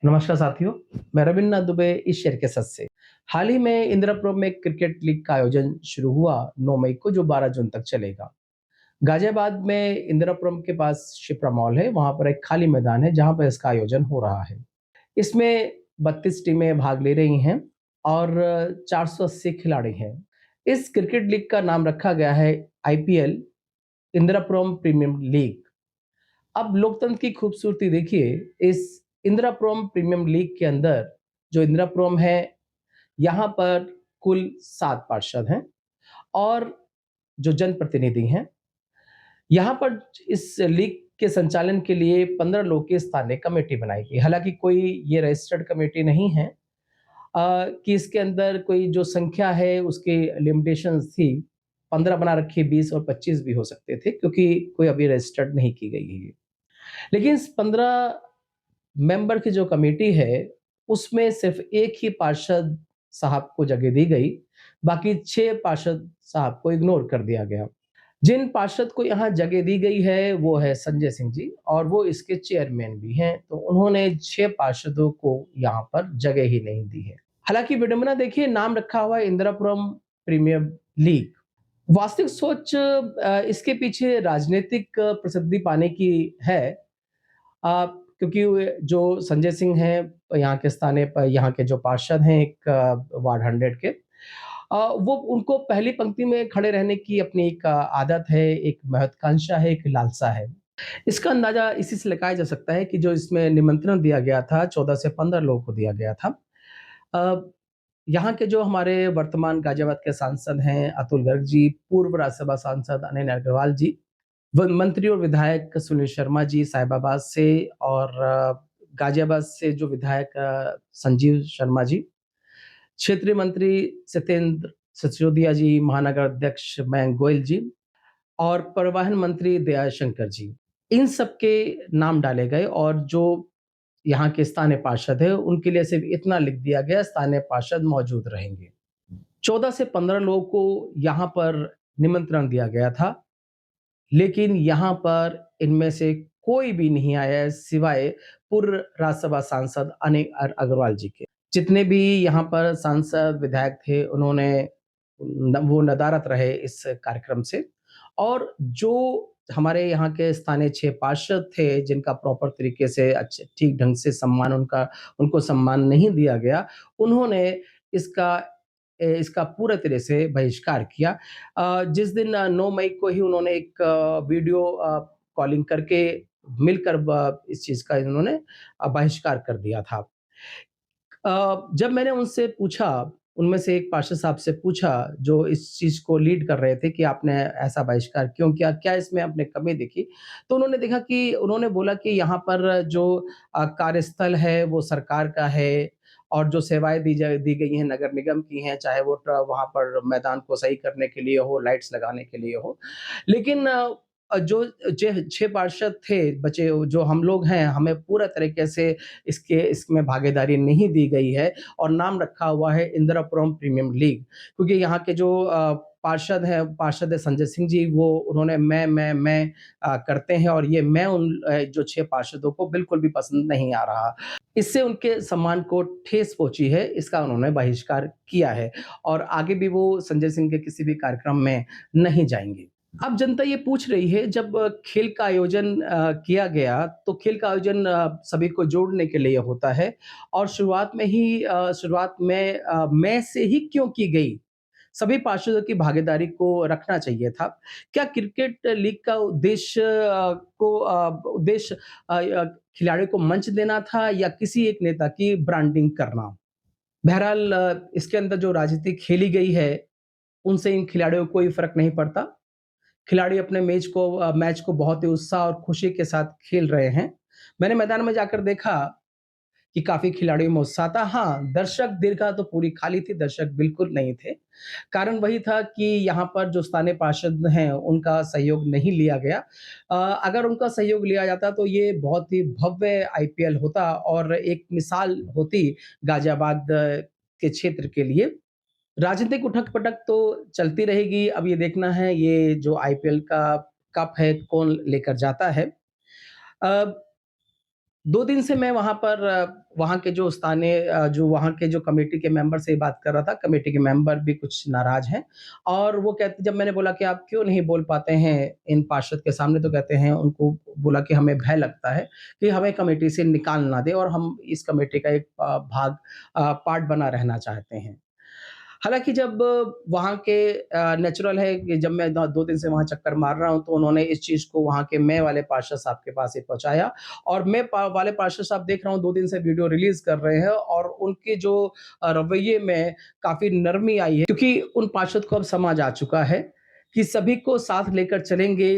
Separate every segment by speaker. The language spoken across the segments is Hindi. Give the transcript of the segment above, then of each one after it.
Speaker 1: नमस्कार साथियों, मैं रविन्द्रनाथ दुबे इस शहर के सच से। हाल ही में इंदिरापुरम में क्रिकेट लीग का आयोजन शुरू हुआ 9 मई को जो 12 जून तक चलेगा। गाजियाबाद में इंदिरापुरम के पास शिप्रा मॉल है, वहां पर एक खाली मैदान है जहां पर इसका आयोजन हो रहा है। इसमें 32 टीमें भाग ले रही हैं और 480 खिलाड़ी हैं। इस क्रिकेट लीग का नाम रखा गया है आईपीएल, इंदिरापुरम प्रीमियम लीग। अब लोकतंत्र की खूबसूरती देखिए, इस इंदिरापुरम प्रीमियम लीग के अंदर जो इंदिरापुरम है, यहाँ पर कुल 7 पार्षद हैं और जो जनप्रतिनिधि हैं। यहाँ पर इस लीग के संचालन के लिए 15 लोगों की स्थानीय कमेटी बनाई गई। हालाँकि कोई ये रजिस्टर्ड कमेटी नहीं है, कि इसके अंदर कोई जो संख्या है उसकी लिमिटेशंस थी। 15 बना रखी, 20 और 25 भी हो सकते थे क्योंकि कोई अभी रजिस्टर्ड नहीं की गई है ये। लेकिन इस 15 मेंबर की जो कमेटी है, उसमें सिर्फ एक ही पार्षद साहब को जगह दी गई, बाकी 6 पार्षद साहब को इग्नोर कर दिया गया। जिन पार्षद को यहाँ जगह दी गई है, वो है संजय सिंह जी और वो इसके चेयरमैन भी हैं, तो उन्होंने 6 पार्षदों को यहाँ पर जगह ही नहीं दी है। हालाँकि विडंबना देखिए, नाम रखा हुआ है इंदिरापुरम प्रीमियर लीग। वास्तविक सोच इसके पीछे राजनीतिक प्रसिद्धि पाने की है। क्योंकि वे जो संजय सिंह हैं, यहाँ के स्थानीय यहाँ के जो पार्षद हैं एक वार्ड 100 के, वो उनको पहली पंक्ति में खड़े रहने की अपनी एक आदत है, एक महत्वाकांक्षा है, एक लालसा है। इसका अंदाज़ा इसी से लगाया जा सकता है कि जो इसमें निमंत्रण दिया गया था, 14 से 15 लोगों को दिया गया था। अ, यहाँ के जो हमारे वर्तमान गाज़ियाबाद के सांसद हैं अतुल गर्ग जी, पूर्व राज्यसभा सांसद अनिल अग्रवाल जी, मंत्री और विधायक सुनील शर्मा जी साहिबाबाद से और गाजियाबाद से जो विधायक संजीव शर्मा जी, क्षेत्रीय मंत्री सत्येंद्र सिसोदिया जी, महानगर अध्यक्ष मयंक गोयल जी और परिवहन मंत्री दयाशंकर जी। इन सबके नाम डाले गए और जो यहाँ के स्थानीय पार्षद हैं, उनके लिए सिर्फ इतना लिख दिया गया, स्थानीय पार्षद मौजूद रहेंगे। 14 से 15 लोगों को यहाँ पर निमंत्रण दिया गया था, लेकिन यहाँ पर इनमें से कोई भी नहीं आया है सिवाय पूर्व राज्यसभा सांसद अनिल अग्रवाल जी के। जितने भी यहाँ पर सांसद, विधायक थे उन्होंने वो नदारद रहे इस कार्यक्रम से और जो हमारे यहाँ के स्थानीय 6 पार्षद थे जिनका प्रॉपर तरीके से अच्छे ठीक ढंग से सम्मान उनको सम्मान नहीं दिया गया, उन्होंने इसका इसका पूरे तरह से बहिष्कार किया। जिस दिन 9 मई को ही उन्होंने एक वीडियो कॉलिंग करके मिलकर इस चीज़ का इन्होंने बहिष्कार कर दिया था। जब मैंने उनसे पूछा, उनमें से एक पार्षद साहब से पूछा जो इस चीज़ को लीड कर रहे थे कि आपने ऐसा बहिष्कार क्यों किया? क्या इसमें आपने कमी देखी? तो उन्होंने बोला कि यहाँ पर जो कार्यस्थल है वो सरकार का है और जो सेवाएँ दी गई हैं नगर निगम की हैं, चाहे वो वहाँ पर मैदान को सही करने के लिए हो, लाइट्स लगाने के लिए हो। लेकिन जो 6 पार्षद थे बचे जो हम लोग हैं, हमें पूरा तरीके से इसमें भागीदारी नहीं दी गई है और नाम रखा हुआ है इंदिरापुरम प्रीमियम लीग। क्योंकि यहाँ के जो पार्षद है संजय सिंह जी, वो उन्होंने मैं करते हैं और ये मैं जो 6 पार्षदों को बिल्कुल भी पसंद नहीं आ रहा। इससे उनके सम्मान को ठेस पहुँची है, इसका उन्होंने बहिष्कार किया है और आगे भी वो संजय सिंह के किसी भी कार्यक्रम में नहीं जाएँगे। अब जनता ये पूछ रही है, जब खेल का आयोजन किया गया तो खेल का आयोजन सभी को जोड़ने के लिए होता है और शुरुआत में मैं से ही क्यों की गई? सभी पार्षदों की भागीदारी को रखना चाहिए था। क्या क्रिकेट लीग का उद्देश्य खिलाड़ियों को मंच देना था या किसी एक नेता की ब्रांडिंग करना? बहरहाल इसके अंदर जो राजनीति खेली गई है, उनसे इन खिलाड़ियों को कोई फ़र्क नहीं पड़ता। खिलाड़ी अपने मैच को बहुत ही उत्साह और खुशी के साथ खेल रहे हैं। मैंने मैदान में जाकर देखा कि काफ़ी खिलाड़ियों में उत्साह था। हाँ, दर्शक दीर्घा तो पूरी खाली थी, दर्शक बिल्कुल नहीं थे। कारण वही था कि यहाँ पर जो स्थानीय पार्षद हैं, उनका सहयोग नहीं लिया गया। अगर उनका सहयोग लिया जाता तो ये बहुत ही भव्य आईपीएल होता और एक मिसाल होती गाज़ियाबाद के क्षेत्र के लिए। राजनीतिक उठक-पटक तो चलती रहेगी, अब ये देखना है ये जो आईपीएल का कप है, कौन लेकर जाता है। अ 2 दिन से मैं वहाँ पर वहाँ के जो स्थानीय जो वहाँ के जो कमेटी के मेंबर से बात कर रहा था, कमेटी के मेंबर भी कुछ नाराज़ हैं और वो कहते जब मैंने बोला कि आप क्यों नहीं बोल पाते हैं इन पार्षद के सामने, तो कहते हैं उनको बोला कि हमें भय लगता है कि हमें कमेटी से निकाल ना दें और हम इस कमेटी का एक पार्ट बना रहना चाहते हैं। हालाँकि जब वहाँ के नेचुरल है कि जब मैं द 2 दिन से वहाँ चक्कर मार रहा हूँ, तो उन्होंने इस चीज़ को वहाँ के मैं वाले पार्षद साहब के पास ही पहुँचाया और मैं पा वाले पार्षद साहब देख रहा हूँ 2 दिन से वीडियो रिलीज़ कर रहे हैं और उनके जो रवैये में काफ़ी नरमी आई है क्योंकि उन पार्षद को अब समझ आ चुका है कि सभी को साथ लेकर चलेंगे,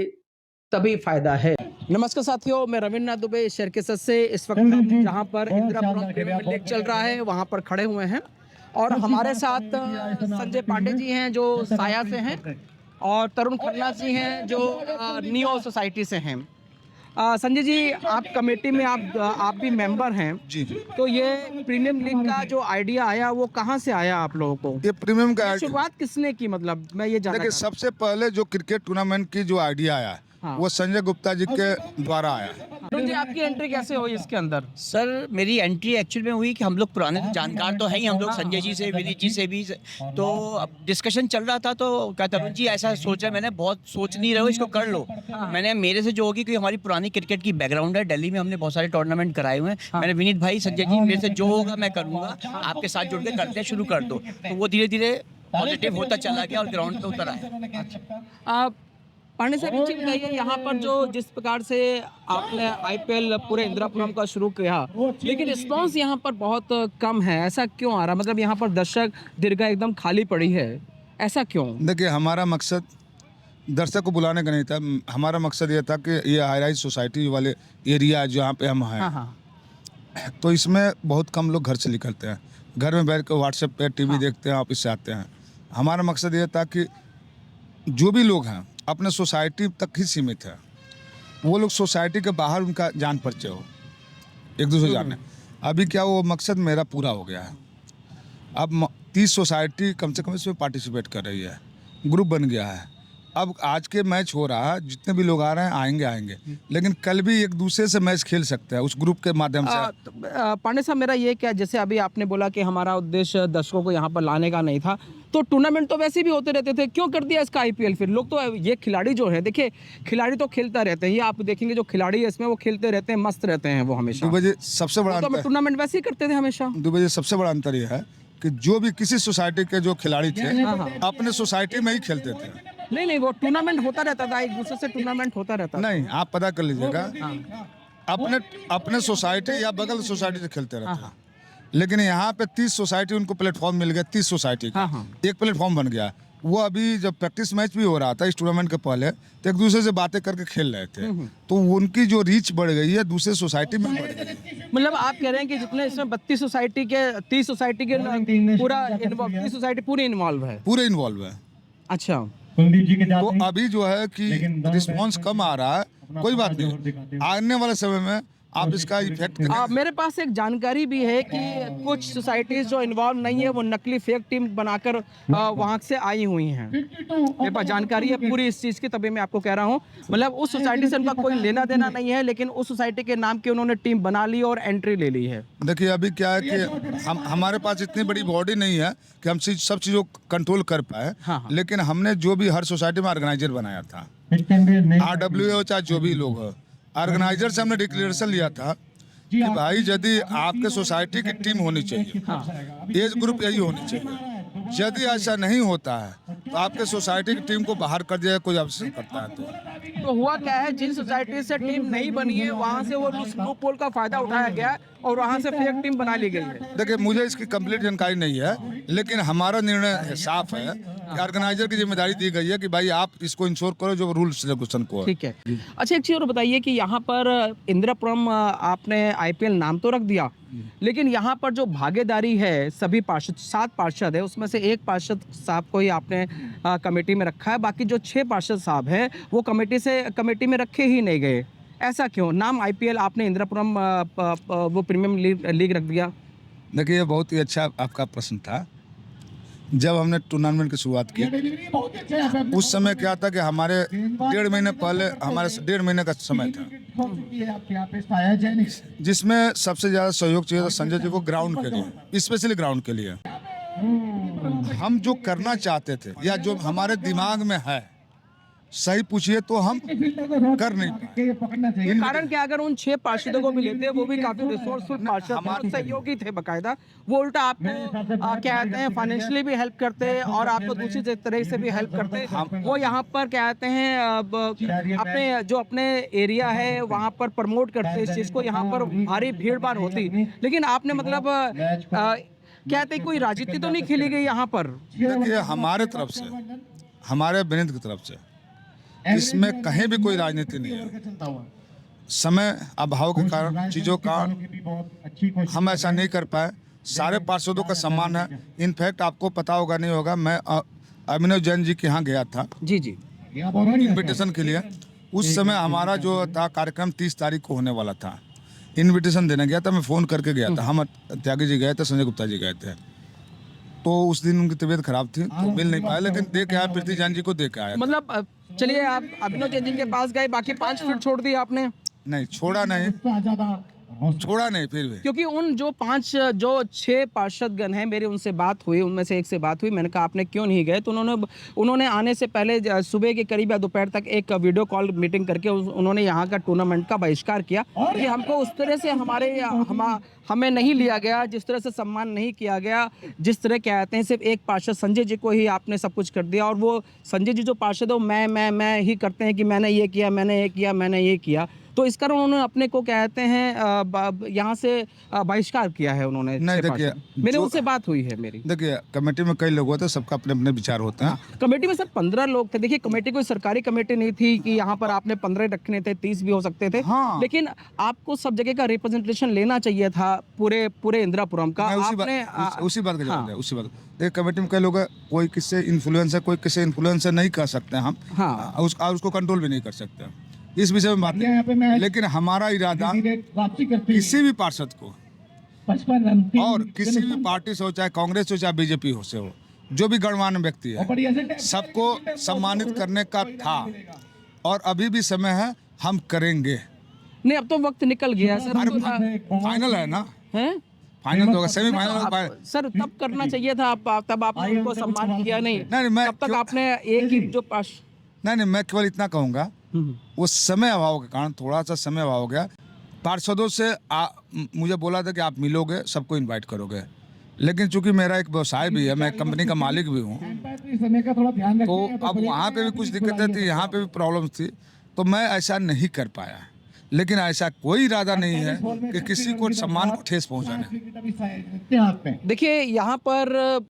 Speaker 1: तभी फ़ायदा है। नमस्कार साथियों, मैं रविन्द्रनाथ दुबे इस शहर के सच से इस वक़्त हम जहाँ पर इंदिरापुरम प्रीमियर लीग चल रहा है, वहाँ पर खड़े हुए हैं और हमारे साथ संजय पांडे जी हैं जो साया से हैं और तरुण खन्ना जी हैं जो नियो सोसाइटी से हैं। संजय जी, आप कमेटी में आप भी मेंबर हैं।
Speaker 2: जी।
Speaker 1: तो ये प्रीमियम लीग का जो आइडिया आया वो कहाँ से आया आप लोगों को?
Speaker 2: ये प्रीमियम का
Speaker 1: शुरुआत किसने की, मतलब मैं ये जानना
Speaker 2: देखिए,
Speaker 1: चाहता
Speaker 2: सबसे पहले जो क्रिकेट टूर्नामेंट की जो आइडिया आया
Speaker 1: हाँ।
Speaker 2: वो संजय गुप्ता जी के द्वारा आया।
Speaker 1: हूँ। तरुण जी, आपकी एंट्री कैसे हुई इसके अंदर?
Speaker 3: सर, मेरी एंट्री एक्चुअल में हुई कि हम लोग पुराने जानकार तो हैं ही, हम लोग संजय जी से, विनीत जी से भी, तो अब डिस्कशन चल रहा था तो क्या तरुण जी ऐसा सोचा, मैंने बहुत सोच नहीं रहे हो, इसको कर लो। मैंने मेरे से जो होगी, क्योंकि हमारी पुरानी क्रिकेट की बैकग्राउंड है, दिल्ली में हमने बहुत सारे टूर्नामेंट कराए हुए हैं। मैंने विनीत भाई, संजय जी, मेरे से जो होगा मैं करूँगा, आपके साथ जुड़ के करते शुरू कर दो। तो वो धीरे धीरे पॉजिटिव होता चला गया और ग्राउंड पे उतर आया।
Speaker 1: पांडे साहब, एक चीज़ बताइए, यहाँ पर जो जिस प्रकार से आपने आईपीएल पूरे इंदिरापुरम का शुरू किया, लेकिन रिस्पांस यहाँ पर बहुत कम है, ऐसा क्यों आ रहा? मतलब यहाँ पर दर्शक दीर्घा एकदम खाली पड़ी है, ऐसा क्यों?
Speaker 2: देखिए, हमारा मकसद दर्शक को बुलाने का नहीं था। हमारा मकसद ये था कि ये हाई राइज सोसाइटी वाले एरिया जहाँ पे हम हैं,
Speaker 1: हाँ हाँ।
Speaker 2: तो इसमें बहुत कम लोग घर से निकलते हैं, घर में बैठ कर व्हाट्सएप पे टीवी
Speaker 1: हाँ।
Speaker 2: देखते हैं, ऑफिस से आते हैं। हमारा मकसद ये था कि जो भी लोग हैं अपने सोसाइटी तक ही सीमित है, वो लोग सोसाइटी के बाहर उनका जान परिचय हो, एक दूसरे जाने। अभी क्या वो मकसद मेरा पूरा हो गया है। अब 30 सोसाइटी कम से कम इसमें पार्टिसिपेट कर रही है, ग्रुप बन गया है। अब आज के मैच हो रहा है, जितने भी लोग आ रहे हैं आएंगे, लेकिन कल भी एक दूसरे से मैच खेल सकते हैं उस ग्रुप के माध्यम से।
Speaker 1: पांडे साहब, मेरा ये क्या, जैसे अभी आपने बोला कि हमारा उद्देश्य दर्शकों को यहाँ पर लाने का नहीं था, तो टूर्नामेंट तो वैसे भी होते रहते थे, क्यों कर दिया इसका आईपीएल? फिर लोग तो ये खिलाड़ी जो है, देखिए खिलाड़ी तो खेलता रहते हैं, ये आप देखेंगे जो खिलाड़ी है इसमें वो खेलते रहते हैं, मस्त रहते हैं वो हमेशा।
Speaker 2: दुबे जी, सबसे बड़ा
Speaker 1: तो टूर्नामेंट वैसे ही करते थे हमेशा।
Speaker 2: दुबे जी, सबसे बड़ा अंतर यह है कि जो भी किसी सोसाइटी के जो खिलाड़ी थे अपने सोसाइटी में ही खेलते थे।
Speaker 1: नहीं, वो टूर्नामेंट होता रहता था, एक दूसरे से टूर्नामेंट होता रहता था।
Speaker 2: नहीं, आप पता कर लीजिएगा, अपने सोसाइटी या बगल सोसाइटी से खेलते रहते हैं। लेकिन यहाँ पे 30 सोसाइटी उनको प्लेटफॉर्म मिल गया, 30 सोसाइटी का एक प्लेटफॉर्म बन गया। वो अभी जब प्रैक्टिस मैच भी हो रहा था इस टूर्नामेंट के पहले, तो एक दूसरे से बातें करके खेल रहे थे, तो उनकी जो रीच बढ़ गई है दूसरे सोसाइटी में बढ़ गई।
Speaker 1: मतलब आप कह रहे हैं कि जितने इसमें 32 सोसाइटी के 30 सोसाइटी के पूरा 30 सोसाइटी पूरी इन्वॉल्व है?
Speaker 2: पूरे इन्वॉल्व है।
Speaker 1: अच्छा,
Speaker 2: तो अभी जो है कि रिस्पांस कम आ रहा है, कोई बात नहीं, आने वाले समय में आप इसका इफेक्ट
Speaker 1: मेरे पास एक जानकारी भी है कि कुछ सोसाइटीज जो इन्वॉल्व नहीं है वो नकली फेक टीम बनाकर वहां से आई हुई हैं। मेरे पास जानकारी है पूरी इस चीज़ की, तभी मैं आपको कह रहा हूँ। मतलब उस सोसाइटी से उनका कोई लेना देना नहीं है, लेकिन उस सोसाइटी के नाम की उन्होंने टीम बना ली और एंट्री ले ली है।
Speaker 2: देखिए, अभी क्या है कि हमारे पास इतनी बड़ी बॉडी नहीं है कि हम सब चीज़ों को कंट्रोल कर पाए।
Speaker 1: हाँ।
Speaker 2: लेकिन हमने जो भी हर सोसाइटी में ऑर्गेनाइजर बनाया था, RWA चाहे जो भी लोग हो, ऑर्गेनाइजर से हमने डिक्लेरेशन लिया था कि भाई यदि आपके सोसाइटी की टीम होनी चाहिए, एज ग्रुप यही होनी चाहिए। यदि ऐसा नहीं होता है तो आपके सोसाइटी की टीम को बाहर कर दिया, कोई अवसर करता है।
Speaker 1: तो हुआ क्या है, जिन सोसाइटी से टीम नहीं बनी है वहां से वो लूप होल का फायदा उठाया गया और वहां से फेक टीम बना ली गई है।
Speaker 2: देखिए, मुझे इसकी कंप्लीट जानकारी नहीं है, लेकिन हमारा निर्णय साफ है कि ऑर्गेनाइजर की जिम्मेदारी दी गई है कि भाई आप इसको इंश्योर करो जो रूल्स रेगुलेशन को।
Speaker 1: ठीक है। अच्छा, एक चीज़ और बताइए कि यहाँ पर इंदिरापुरम आपने आईपीएल नाम तो रख दिया, लेकिन यहाँ पर जो भागीदारी है सभी पार्षद, 7 पार्षद है, उसमें से 1 पार्षद साहब को ही आपने कमेटी में रखा है, बाकी जो 6 पार्षद साहब हैं वो कमेटी में रखे ही नहीं गए, ऐसा क्यों? नाम आईपीएल आपने इंदिरापुरम वो प्रीमियम लीग रख दिया।
Speaker 2: देखिए, ये बहुत ही अच्छा आपका प्रश्न था। जब हमने टूर्नामेंट की शुरुआत की उस समय क्या था कि हमारे 1.5 महीने पहले हमारे 1.5 महीने का समय था, जिसमें सबसे ज़्यादा सहयोग चाहिए था संजय जी को ग्राउंड के लिए, स्पेशली ग्राउंड के लिए। हम जो करना चाहते थे या जो हमारे दिमाग में है, सही पूछिए तो हम कर नहीं पाए।
Speaker 4: कारण क्या, अगर उन 6 पार्षदों को भी लेते हैं, वो भी काफी रिसोर्सफुल पार्षद थे और सहयोगी थे बकायदा। वो उल्टा आपको क्या कहते हैं फाइनेंशियली भी हेल्प करते हैं और आपको दूसरी तरह से भी हेल्प करते हैं। वो यहाँ पर क्या कहते हैं अपने एरिया है वहाँ पर प्रमोट करते हैं इस चीज को। यहाँ पर भारी भीड़ भाड़ होती, लेकिन आपने मतलब क्या कहते हैं कोई राजनीति तो नहीं खेली गई यहाँ पर?
Speaker 2: देखिए, हमारे तरफ से, हमारे विनीत की तरफ से इसमें कहीं भी कोई राजनीति नहीं है। समय अभाव के कारण, चीज़ों का हम ऐसा नहीं कर पाए। सारे पार्षदों का सम्मान है। इनफैक्ट आपको पता होगा नहीं होगा, मैं अभिनव जैन जी के यहाँ गया था
Speaker 4: जी जी
Speaker 2: इनविटेशन के लिए। उस समय हमारा जो था कार्यक्रम 30 तारीख को होने वाला था। इनविटेशन देने गया था, मैं फ़ोन करके गया था। हम त्यागी जी गए थे, संजय गुप्ता जी गए थे। तो उस दिन उनकी तबीयत खराब थी तो मिल नहीं पाया, लेकिन देख के आया, प्रीति जैन जी को देख के आया।
Speaker 4: मतलब चलिए, आप अभिनव जैन जी के पास गए, बाकी 5 फीट छोड़ दिए आपने?
Speaker 2: नहीं, छोड़ा नहीं फिर भी।
Speaker 4: क्योंकि उन जो 6 पार्षदगण हैं, मेरी उनसे बात हुई, उनमें से एक से बात हुई। मैंने कहा आपने क्यों नहीं गए, तो उन्होंने आने से पहले सुबह के करीब या दोपहर तक एक वीडियो कॉल मीटिंग करके उन्होंने यहाँ का टूर्नामेंट का बहिष्कार किया कि हमको उस तरह से हमें नहीं लिया गया, जिस तरह से सम्मान नहीं किया गया, जिस तरह कहते हैं सिर्फ एक पार्षद संजय जी को ही आपने सब कुछ कर दिया। और वो संजय जी जो पार्षद है वो मैं ही करते हैं कि मैंने ये किया, मैंने ये किया। तो इस कारण उन्होंने अपने को कहते हैं यहाँ से बहिष्कार किया है उन्होंने।
Speaker 2: नहीं, देखिए,
Speaker 4: मेरे उनसे बात हुई है मेरी।
Speaker 2: देखिए, कमेटी में कई लोग होते हैं, सबका अपने अपने विचार होते हैं।
Speaker 4: कमेटी में सर 15 लोग थे। देखिए, कमेटी कोई सरकारी कमेटी नहीं थी कि यहाँ पर आपने 15 रखने थे, 30 भी हो सकते थे।
Speaker 2: हाँ।
Speaker 4: लेकिन आपको सब जगह का रिप्रेजेंटेशन लेना चाहिए था पूरे इंदिरापुरम का।
Speaker 2: उसी बात का जवाब है, उसी बात। देखिए, कमेटी में कई लोग हैं, कोई किससे इन्फ्लुएंस है, कोई किससे इन्फ्लुएंस नहीं कर सकते हम।
Speaker 4: हाँ।
Speaker 2: उसको कंट्रोल भी नहीं कर सकते, इस विषय में बात नहीं। लेकिन हमारा इरादा किसी भी पार्षद को और किसी भी पार्टी से हो, चाहे कांग्रेस हो चाहे बीजेपी हो से हो, जो भी गणमान्य व्यक्ति है, सबको सम्मानित करने का था और अभी भी समय है, हम करेंगे।
Speaker 4: नहीं, अब तो वक्त निकल गया सर।
Speaker 2: फाइनल है ना?
Speaker 4: है
Speaker 2: फाइनल तो होगा, सेमीफाइनल
Speaker 4: सर तब करना चाहिए था। तब आपने उनको सम्मान किया नहीं।
Speaker 2: मैं
Speaker 4: तब तक आपने एक ही जो
Speaker 2: नहीं, मैं केवल इतना कहूँगा, वो समय अभाव के कारण थोड़ा सा समय अभाव हो गया। पार्षदों से मुझे बोला था कि आप मिलोगे, सबको इनवाइट करोगे, लेकिन चूंकि मेरा एक व्यवसाय भी है, मैं कंपनी का मालिक भी हूँ, तो अब वहाँ पे भी कुछ दिक्कतें थी, यहाँ पे भी प्रॉब्लम थी, तो मैं ऐसा नहीं कर पाया। लेकिन ऐसा कोई इरादा नहीं है कि किसी को सम्मान को ठेस पहुँचाने।
Speaker 4: देखिए, यहाँ पर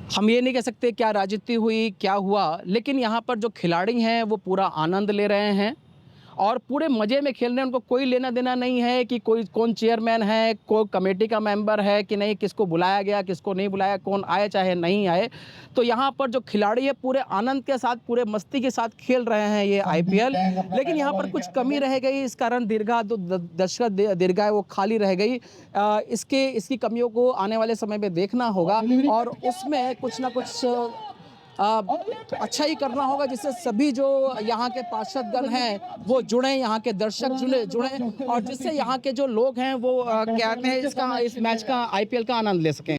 Speaker 4: हम ये नहीं कह सकते क्या राजनीति हुई, क्या हुआ, लेकिन यहाँ पर जो खिलाड़ी हैं वो पूरा आनंद ले रहे हैं और पूरे मज़े में खेल रहे हैं। उनको कोई लेना देना नहीं है कि कौन चेयरमैन है, कोई कमेटी का मेंबर है कि नहीं, किसको बुलाया गया, किसको नहीं बुलाया, कौन आए चाहे नहीं आए। तो यहाँ पर जो खिलाड़ी है पूरे आनंद के साथ, पूरे मस्ती के साथ खेल रहे हैं ये IPL। लेकिन यहाँ पर कुछ कमी रह गई, इस कारण दर्शक दीर्घा है वो खाली रह गई। इसकी कमियों को आने वाले समय में देखना होगा और उसमें कुछ ना कुछ अच्छा ही करना होगा, जिससे सभी जो यहाँ के पार्षदगण हैं वो जुड़े, यहाँ के दर्शक जुड़े और जिससे यहाँ के जो लोग हैं वो कहते हैं इस मैच का IPL का आनंद ले सकें।